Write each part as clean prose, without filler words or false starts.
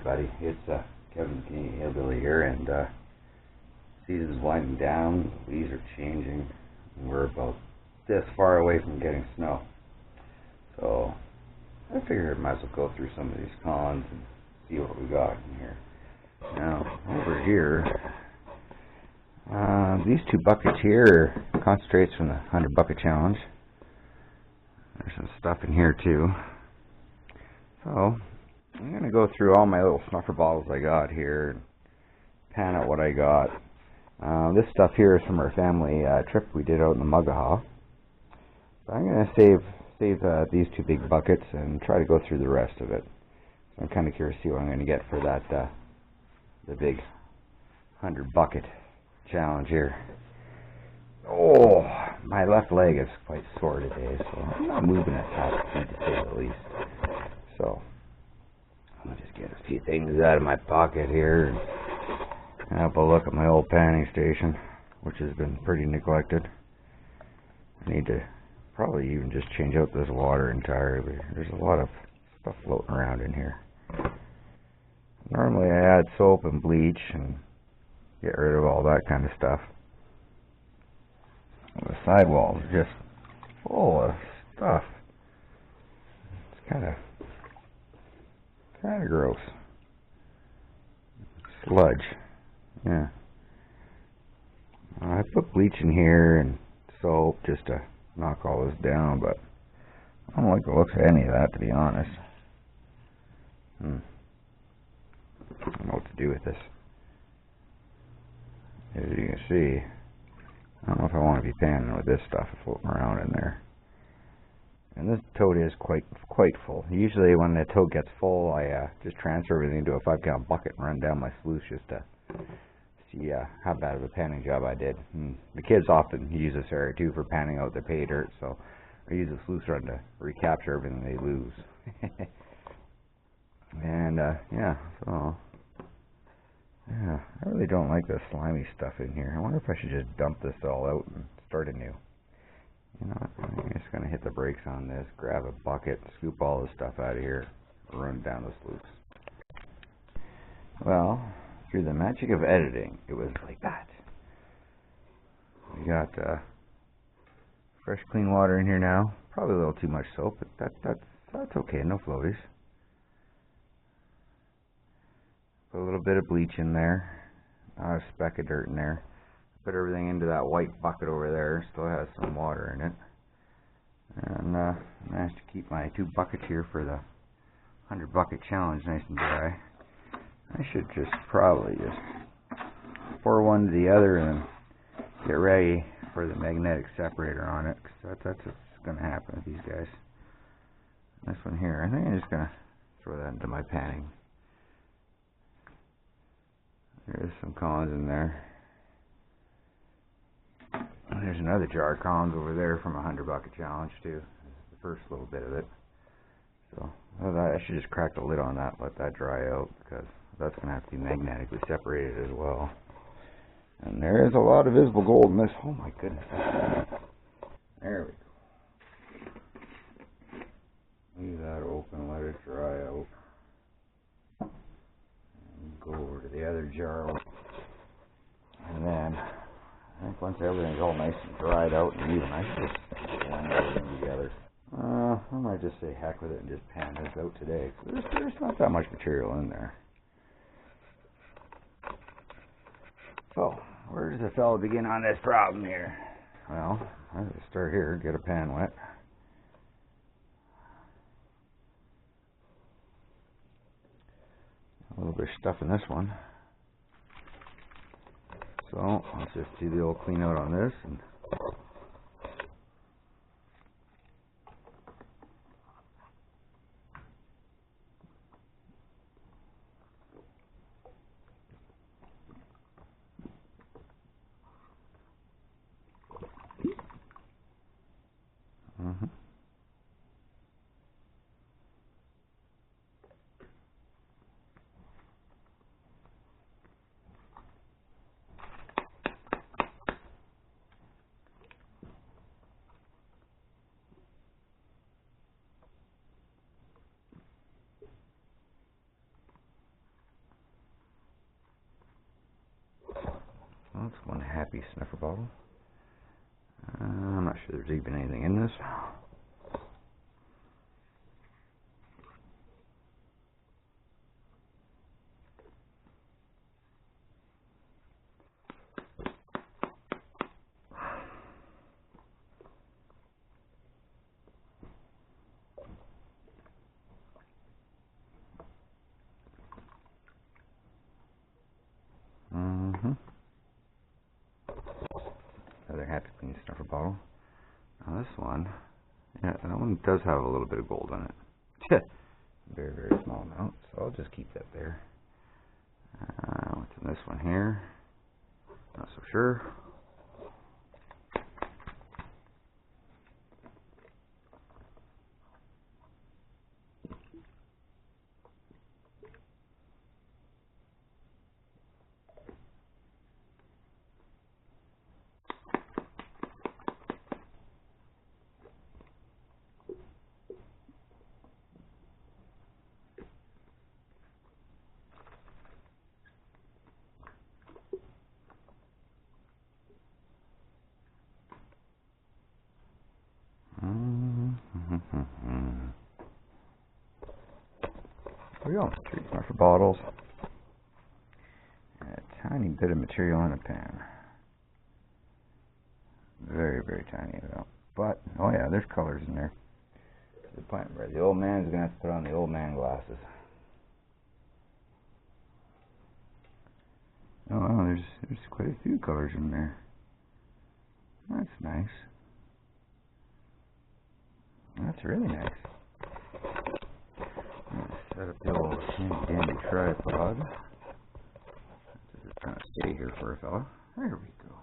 everybody. It's Kevin, the Canadian Hillbilly here, and season's winding down. Leaves are changing. And we're about this far away from getting snow. So I figured I might as well go through some of these cons and see what we got in here. Now, over here, these 2 buckets here are concentrates from the 100 bucket challenge. There's some stuff in here too. So I'm going to go through all my little snuffer bottles I got here and pan out what I got. This stuff here is from our family trip we did out in the Mugaha. But I'm going to save these 2 big buckets and try to go through the rest of it. So I'm kind of curious to see what I'm going to get for that the big 100 bucket challenge here. Oh, my left leg is quite sore today, so I'm not moving at top speed to say the least. So I'll just get a few things out of my pocket here and have a look at my old panning station, which has been pretty neglected. I need to probably even just change out this water entirely. There's a lot of stuff floating around in here. Normally I add soap and bleach and get rid of all that kind of stuff. The sidewall is just full of stuff. It's kind of gross. Sludge. Yeah. I put bleach in here and soap just to knock all this down, but I don't like the looks of any of that, to be honest. I don't know what to do with this. As you can see, I don't know if I want to be panning with this stuff floating around in there. And this tote is quite full. Usually when the tote gets full, I just transfer everything into a 5-gallon bucket and run down my sluice just to see how bad of a panning job I did. And the kids often use this area too for panning out their pay dirt, so I use the sluice run to recapture everything they lose. And yeah, I really don't like the slimy stuff in here. I wonder if I should just dump this all out and start anew. You know, I'm just going to hit the brakes on this, grab a bucket, scoop all this stuff out of here, run down the sluice. Well, through the magic of editing, it was like that. We got fresh, clean water in here now. Probably a little too much soap, but that's okay. No floaties. Put a little bit of bleach in there. Not a speck of dirt in there. Put everything into that white bucket over there. Still has some water in it. And managed to keep my 2 buckets here for the 100 bucket challenge nice and dry. I should just probably just pour one to the other and get ready for the magnetic separator on it. Cause that's what's going to happen with these guys. This one here, I think I'm just going to throw that into my panning. There's some cons in there. And there's another jar of cons over there from a 100 bucket challenge too. The first little bit of it. So I should just crack the lid on that, let that dry out, because that's going to have to be magnetically separated as well. And there is a lot of visible gold in this. Oh my goodness. There we go. Leave that open, let it dry out. Go over to the other jar, and then I think once everything's all nice and dried out and even, I should just blend everything together. I might just say heck with it and just pan this out today. There's not that much material in there. So, where does the fellow begin on this problem here? Well, I have to start here, get a pan wet. A little bit of stuff in this one. So let's just do the old clean out on this. And happy snuffer bottle. I'm not sure there's even anything in this. Another Happy Clean snuffer bottle. Now this one, yeah, that one does have a little bit of gold on it. Very, very small amount, so I'll just keep that there. What's in this one here? Not so sure. There we go. 3 snuffer bottles. And a tiny bit of material in a pan. Very, very tiny though. But, oh yeah, there's colors in there. To the point where the old man's going to have to put on the old man glasses. Oh, wow, there's quite a few colors in there. That's nice. That's really nice. I'm going to set up the old handy dandy tripod. Just trying to stay here for a fella. There we go.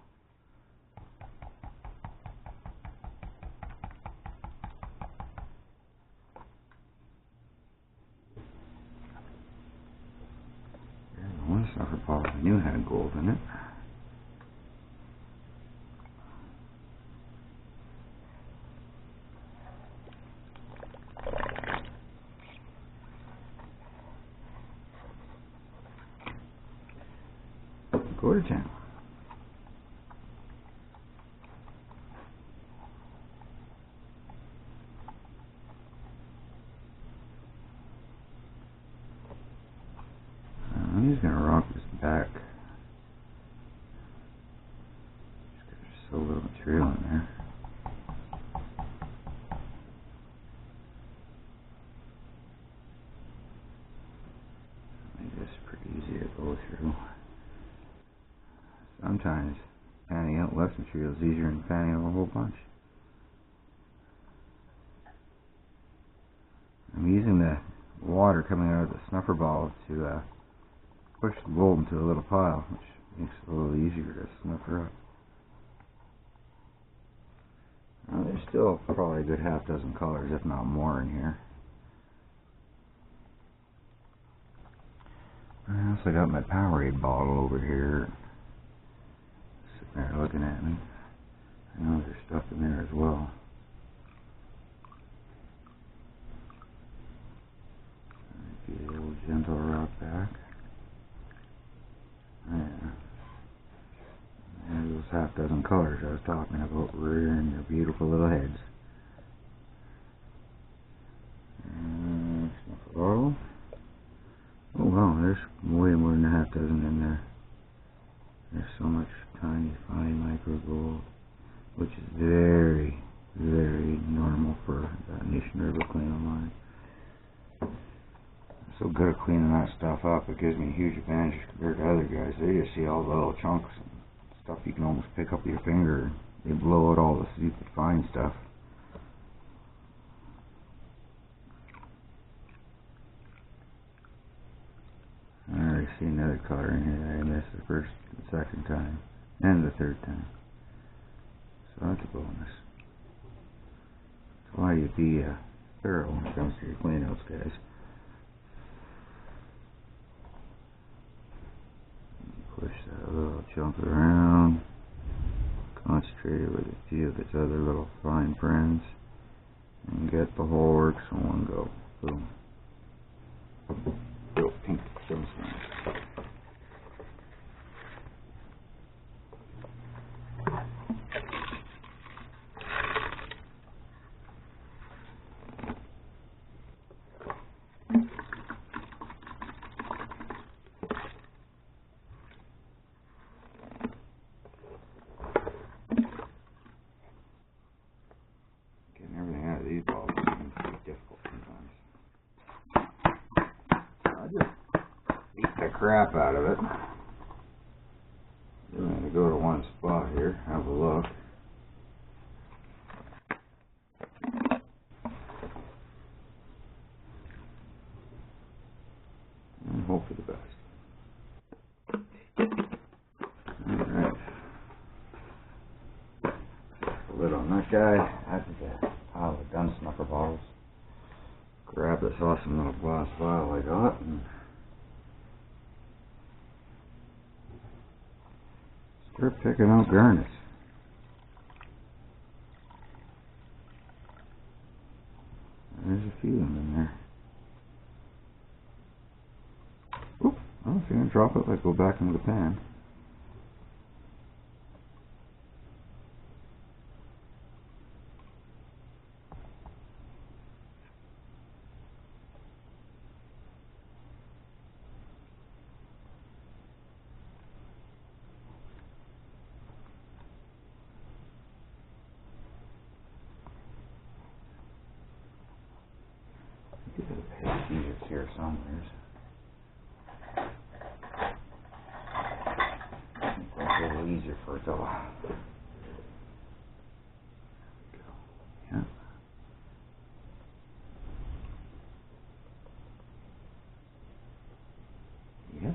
There's one snuffer bottle I knew had gold in it. Go to town. I'm just going to rock this back. There's so little material in there. It's pretty easy to go through. Sometimes fanning out less material is easier than fanning out a whole bunch. I'm using the water coming out of the snuffer bottle to push the gold into a little pile, which makes it a little easier to snuffer up. Now, there's still probably a good half dozen colors, if not more, in here. I also got my Powerade bottle over here. They're looking at me. I know there's stuff in there as well. Give a little gentle rock back. Yeah. There's those half dozen colors I was talking about rearing their beautiful little heads. Snuffer bottle. Oh wow, there's way more than a half dozen in there. There's so much tiny, fine micro gold, which is very, very normal for the Nation River cleaning line. I'm so good at cleaning that stuff up, it gives me a huge advantage compared to other guys. They just see all the little chunks and stuff you can almost pick up with your finger. They blow out all the stupid fine stuff. I already see another color in here that I missed the first and second time, and the third time. So that's a bonus. That's why you be thorough when it comes to your cleanouts, guys. Push that little chunk around, concentrate it with a few of its other little fine friends, and get the whole works in one go. Boom. Real pink gemstones. crap out of it. I'm going to go to one spot here, have a look. And hope for the best. Alright. Lid on that guy. That's a pile of gun snuffer bottles. Grab this awesome little glass vial I got and start picking out garnets. There's a few of them in there. Oop, oh, if you're going to drop it, let's go back into the pan. It's here somewhere. I think that's a little easier for it though. Yeah. Yep.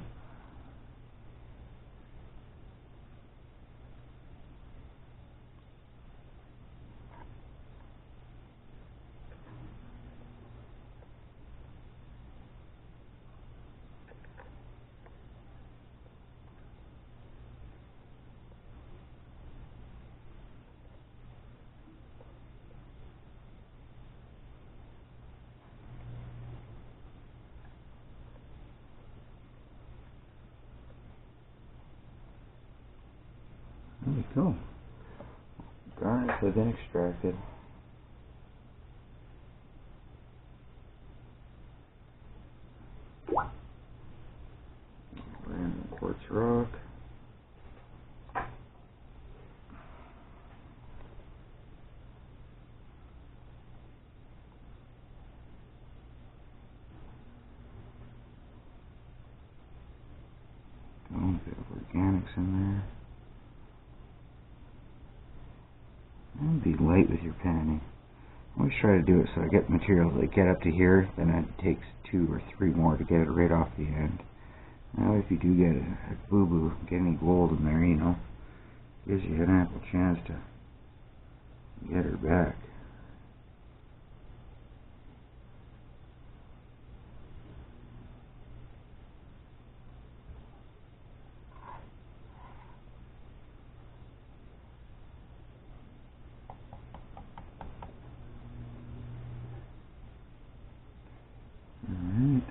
There we go. Garnets have been extracted. Random quartz rock. Oh, a bit of organics in there. And be light with your panning. Always try to do it so I get materials that get up to here, then it takes 2 or 3 more to get it right off the end. Now if you do get a boo-boo, get any gold in there, you know, gives you an ample chance to get her back. Alright.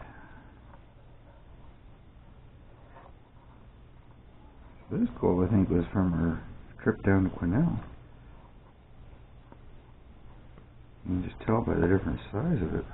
This gold, I think, was from her trip down to Quesnel. You can just tell by the different size of it.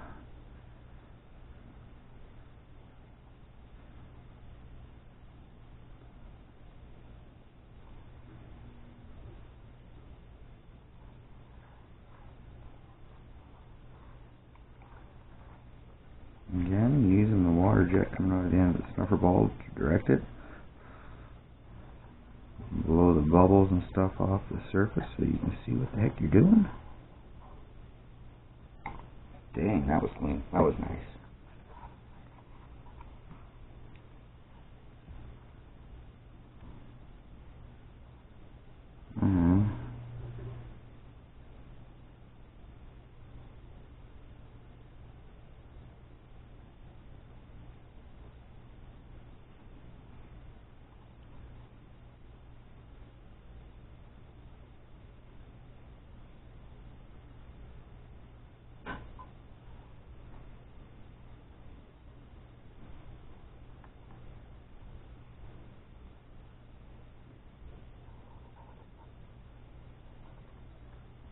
Again, using the water jet coming out of the end of the snuffer ball to direct it. Blow the bubbles and stuff off the surface so you can see what the heck you're doing. Dang, that was clean. That was nice.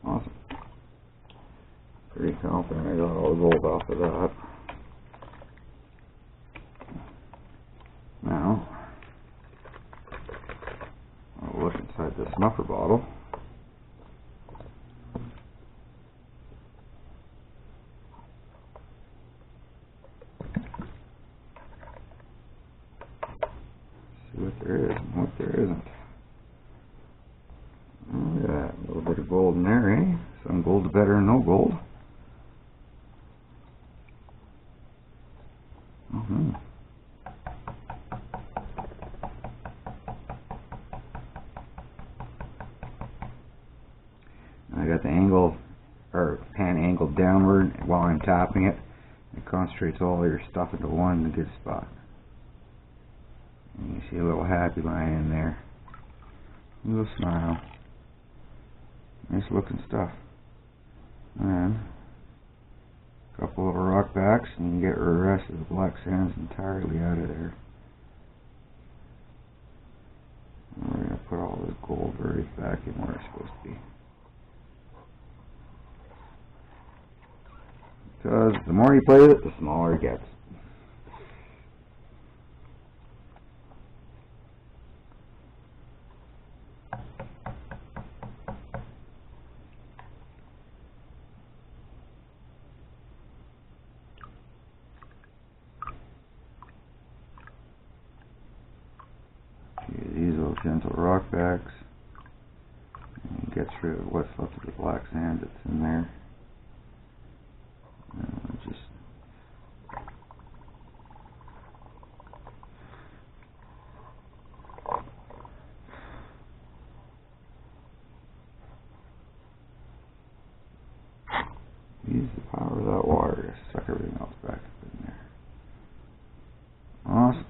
Awesome. Pretty confident I got all the gold off of that. Now, I'll look inside the snuffer bottle. I got the angle, or pan angled downward while I'm tapping it. It concentrates all your stuff into one good spot. And you see a little happy line in there. A little smile. Nice looking stuff. And a couple of rock backs, and you can get the rest of the black sands entirely out of there. And we're going to put all this gold right back in where it's supposed to be. Because the more you play with it, the smaller it gets. These little gentle rock backs, and it gets rid of what's left of the black sand that's in there. Just use the power of that water to suck everything else back up in there. Awesome.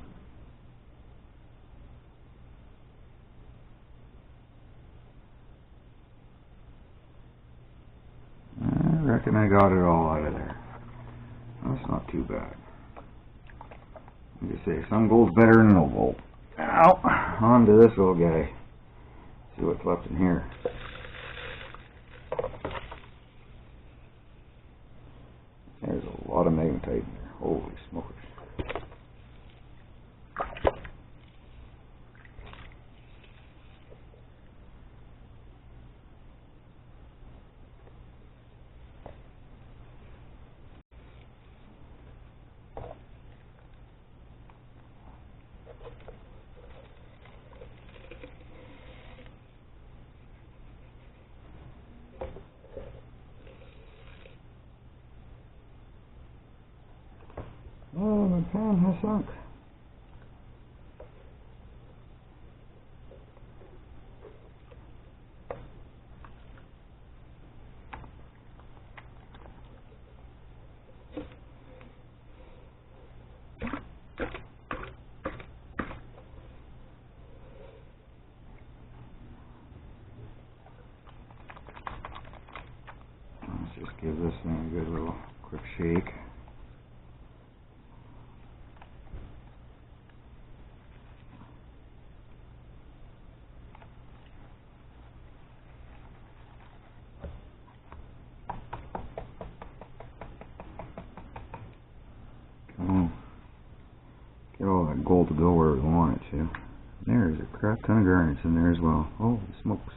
I reckon I got it all out of there. That's not too bad. Like I say, some gold's better than no gold. Now, on to this little guy. See what's left in here. There's a lot of magnetite in there. Holy smokers. Oh, my pan has sunk. Let's just give this thing a good little quick shake. Get all that gold to go where we want it to. There's a crap ton of garnets in there as well. Holy smokes.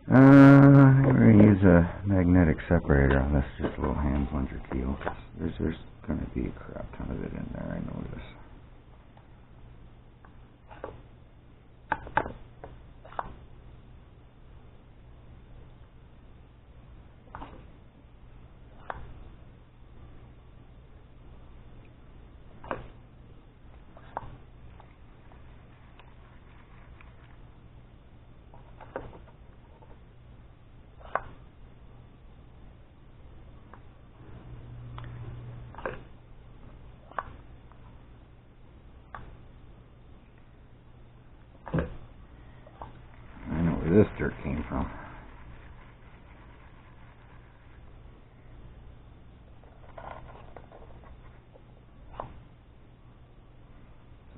I'm going to use a magnetic separator on this, just a little hand plunger keel. There's going to be a crap ton of it in there, I know this. This dirt came from.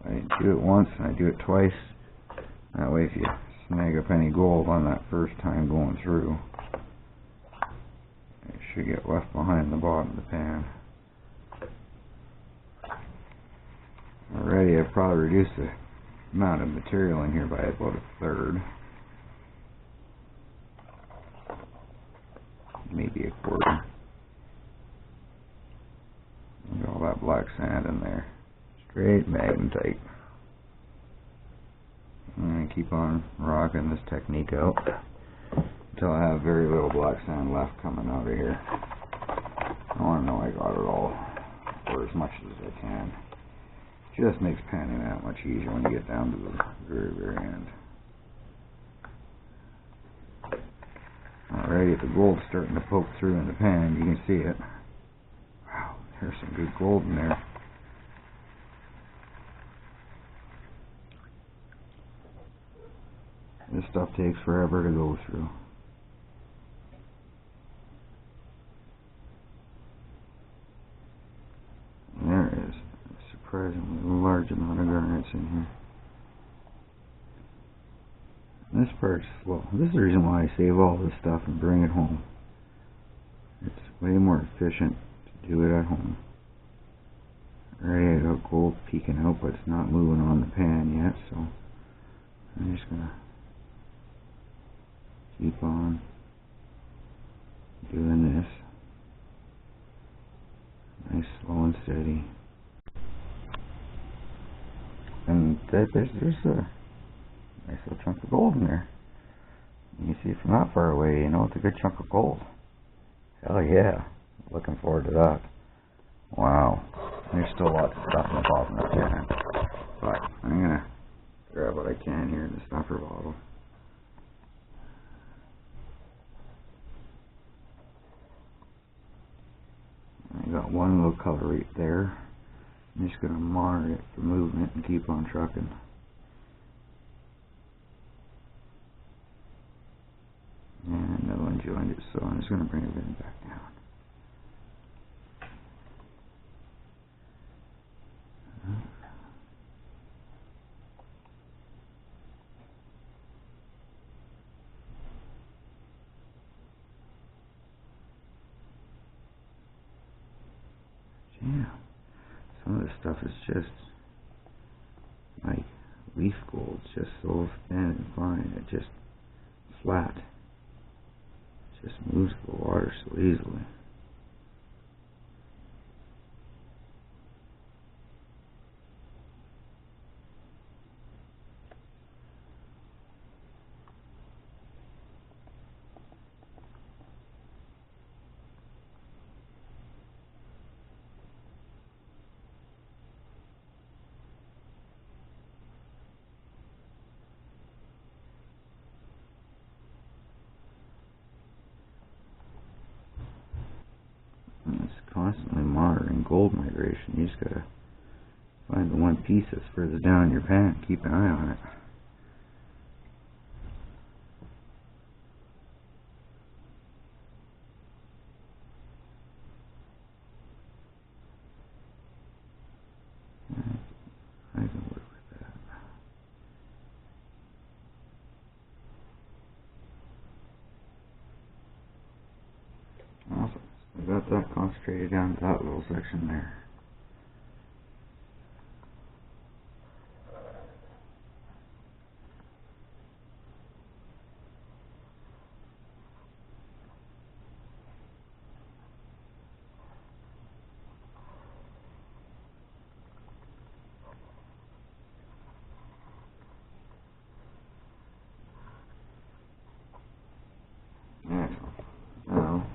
So I do it once and I do it twice. That way if you snag up any gold on that first time going through, it should get left behind the bottom of the pan. Already I've probably reduced the amount of material in here by about a third. Maybe a quarter. Look at all that black sand in there. Straight magnetite. I'm going to keep on rocking this technique out until I have very little black sand left coming out of here. I want to know I got it all, of course. as much as I can. Just makes panning that much easier when you get down to the very, very end. Alrighty, the gold's starting to poke through in the pan. You can see it. Wow, there's some good gold in there. This stuff takes forever to go through. And there is a surprisingly large amount of garnets in here. This part's slow. This is the reason why I save all this stuff and bring it home. It's way more efficient to do it at home. Alright, I got gold peeking out, but it's not moving on the pan yet, so I'm just gonna keep on doing this. Nice, slow and steady. And there's a nice little chunk of gold in there. You can see it from that far away, you know, it's a good chunk of gold. Hell yeah. Looking forward to that. Wow. There's still lots of stuff in the bottom of the can. But I'm gonna grab what I can here in the snuffer bottle. I got one little color right there. I'm just gonna monitor it for movement and keep on trucking. And another one joined it, so I'm just going to bring everything back down. Yeah, some of this stuff is just like leaf gold, it's just so thin and fine, it just flat. Just moves the water so easily. And it's constantly monitoring gold migration. You just gotta find the one piece that's further down in your pan and keep an eye on it. I can work with that. Awesome. I got that concentrated down to that little section there. Excellent. Now,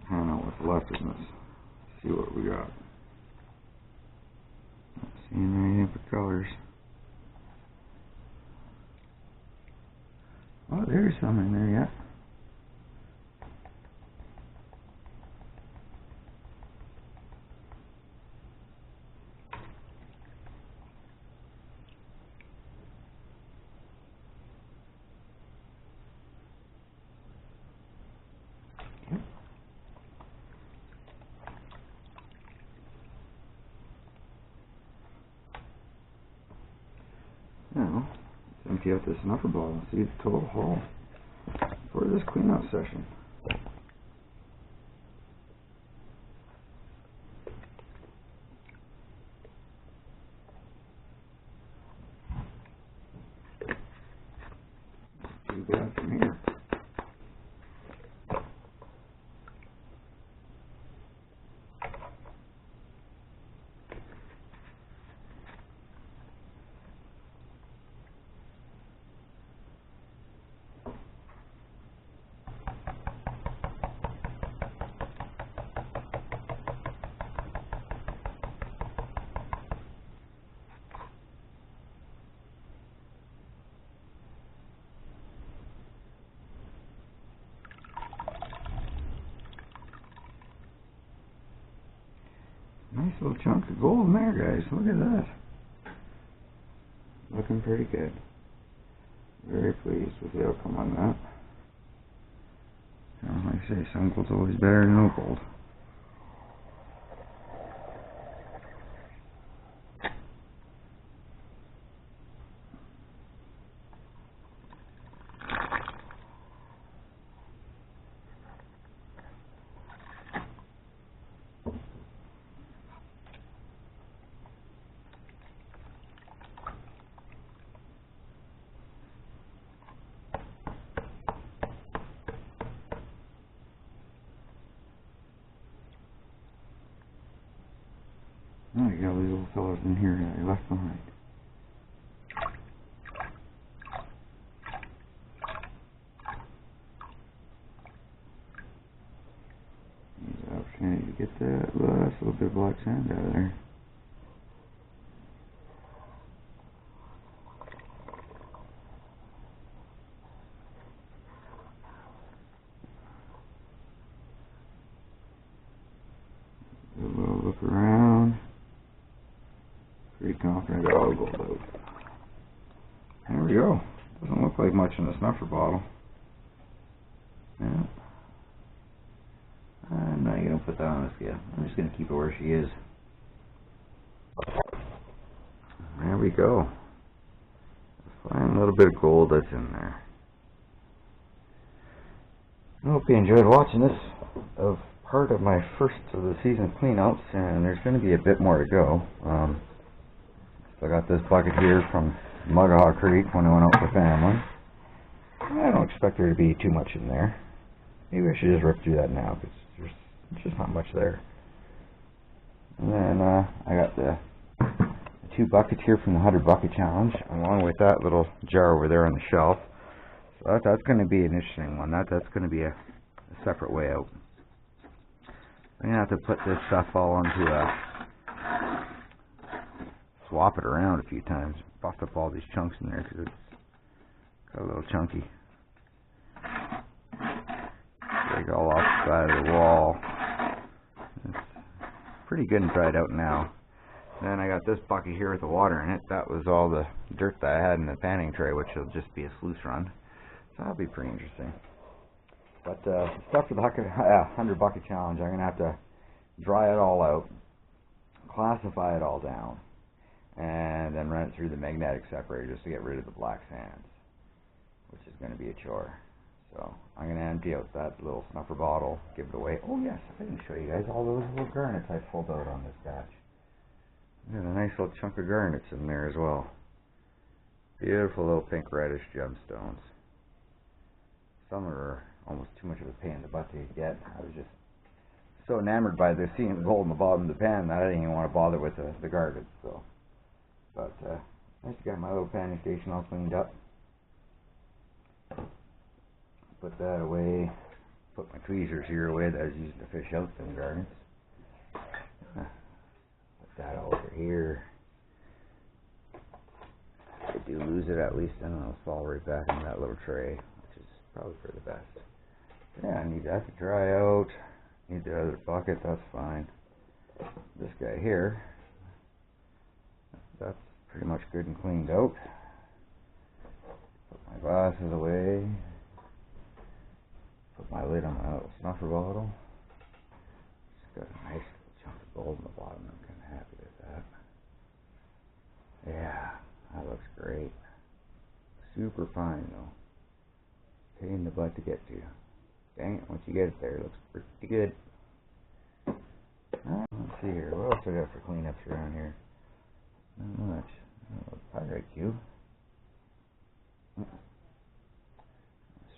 hang out what's left of this. See what we got. Not seeing anything for colors. Oh, there's some in there yet. Now, let's empty out this snuffer bottle and see the total haul for this cleanup session. Too bad from here. Nice little chunk of gold in there, guys. Look at that. Looking pretty good. Very pleased with the outcome on that. Like I say, some gold's always better than no gold. Oh, you got all these little fellas in here that I left behind. There's an opportunity to get that last little bit of black sand out of there. A little look around. Pretty confident I got all the gold out. There we go. Doesn't look like much in the snuffer bottle. Yeah. I'm not going to put that on the scale. I'm just going to keep it where she is. There we go. A fine little bit of gold that's in there. I hope you enjoyed watching this of part of my first of the season cleanouts, and there's going to be a bit more to go. I got this bucket here from Mughaw Creek when I went out with the family. I don't expect there to be too much in there. Maybe I should just rip through that now because there's just not much there. And then I got the 2 buckets here from the 100 Bucket Challenge, along with that little jar over there on the shelf. So that's going to be an interesting one. That's going to be a separate way out. I'm going to have to put this stuff all into swap it around a few times. Bust up all these chunks in there because it's got a little chunky. Take all off the side of the wall. It's pretty good and dried out now. Then I got this bucket here with the water in it. That was all the dirt that I had in the panning tray, which will just be a sluice run. So that'll be pretty interesting. But stuff for the 100 Bucket Challenge, I'm going to have to dry it all out, classify it all down, and then run it through the magnetic separator just to get rid of the black sands, which is going to be a chore. So I'm going to empty out that little snuffer bottle, give it away. Oh yes, I didn't show you guys all those little garnets I pulled out on this batch. There's a nice little chunk of garnets in there as well. Beautiful little pink reddish gemstones. Some are almost too much of a pain in the butt to get. I was just so enamored by seeing the gold in the bottom of the pan that I didn't even want to bother with the garnets. So, but I just got my little panning station all cleaned up. Put that away. Put my tweezers here away that I was using to fish out the garnets. Put that over here. If I do lose it, at least then it'll fall right back in that little tray, which is probably for the best. Yeah, I need that to dry out. Need the other bucket, that's fine. This guy here, that's pretty much good and cleaned out. Put my glasses away. Put my lid on my little snuffer bottle. Just got a nice chunk of gold in the bottom. I'm kind of happy with that. Yeah, that looks great. Super fine though. Pain in the butt to get to. Dang it, once you get it there, it looks pretty good. Let's see here. What else do I got for cleanups around here? Not much. Pyrite cube. Let's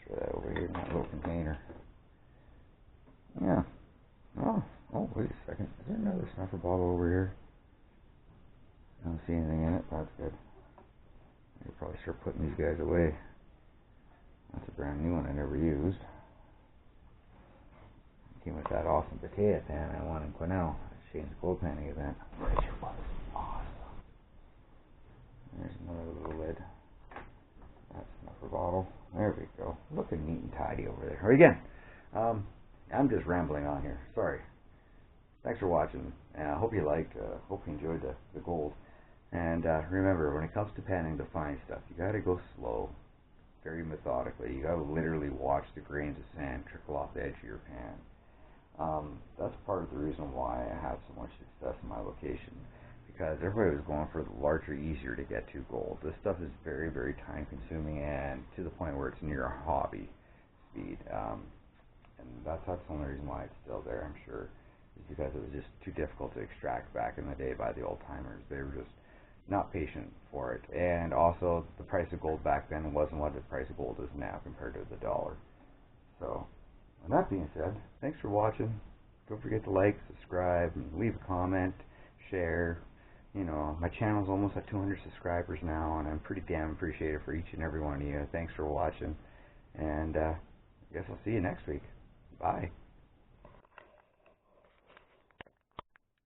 throw that over here in that little container. Yeah. Oh, wait a second. Is there another snuffer bottle over here? I don't see anything in it. That's good. I could probably start putting these guys away. That's a brand new one I never used. Came with that awesome potato pan I won in Quesnel at Shane's Gold Panning event, which was awesome. There's another little lid. That's snuffer bottle. There we go. Looking neat and tidy over there. Or again, I'm just rambling on here. Sorry. thanks for watching. I hope you liked, hope you enjoyed the gold. And remember, when it comes to panning the fine stuff, you got to go slow, very methodically. You got to literally watch the grains of sand trickle off the edge of your pan. That's part of the reason why I have so much success in my location, because everybody was going for the larger, easier to get to gold. This stuff is very, very time consuming, and to the point where it's near a hobby speed. And that's the only reason why it's still there, I'm sure, is because it was just too difficult to extract back in the day by the old timers. They were just not patient for it. And also, the price of gold back then wasn't what the price of gold is now compared to the dollar. So, with that being said, thanks for watching. Don't forget to like, subscribe, and leave a comment, share. You know, my channel's almost at 200 subscribers now, and I'm pretty damn appreciative for each and every one of you. Thanks for watching, and I guess I'll see you next week. Bye.